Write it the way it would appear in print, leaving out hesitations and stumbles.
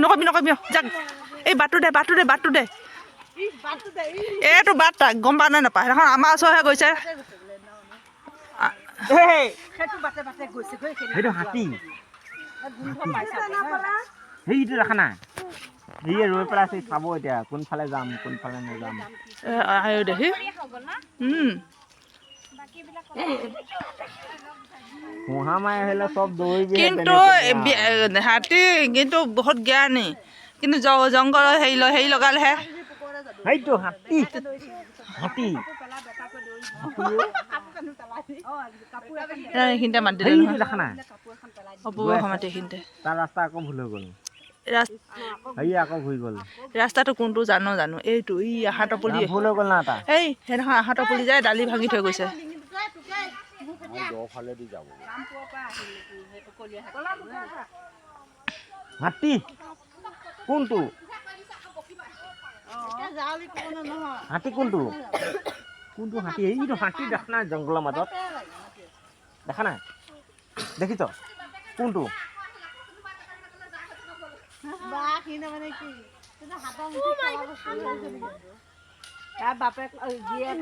নকবি নকবি যাক এই বাটটো দে এইটো বাট গম পা নাই নাপায় সেইখন আমাৰ ওচৰহে গৈছে সেইটো হাতী সেইটো দেখা নাই সেয়ে ৰৈ পেলাই আছে চাব এতিয়া কোনফালে যাম কোনফালে নাযাম আয়ো দেখি মহা মায়ে আহিলে চব দৌৰিবি কিন্তু হাতী কিন্তু বহুত জ্ঞানী কিন্তু জংঘলৰ হেৰি লগালেহে সেইটো হাতী হাতী এইখিনিতে মাতি দিলে নহয় দেখা নাই অপূৰ্ব মাতি এইখিনিতে তাৰ ৰাস্তা আকৌ ভুল হৈ গ'ল হেৰি আকৌ ঘূৰি গ'ল ৰাস্তাটো কোনটো জানো এইটো ই আহাতৰ পুলি ভুল হৈ গ'ল না এটা এই সেইদিনাখন আহাতৰ পুলি যায় দালি ভাঙি থৈ গৈছে হাতী কোনটো হাতী কোনটো কোনটো হাতী এইটো হাতী দেখা নাই জংঘলৰ মাজত দেখা নাই দেখিছ কোনটো বাপেক জীয়েক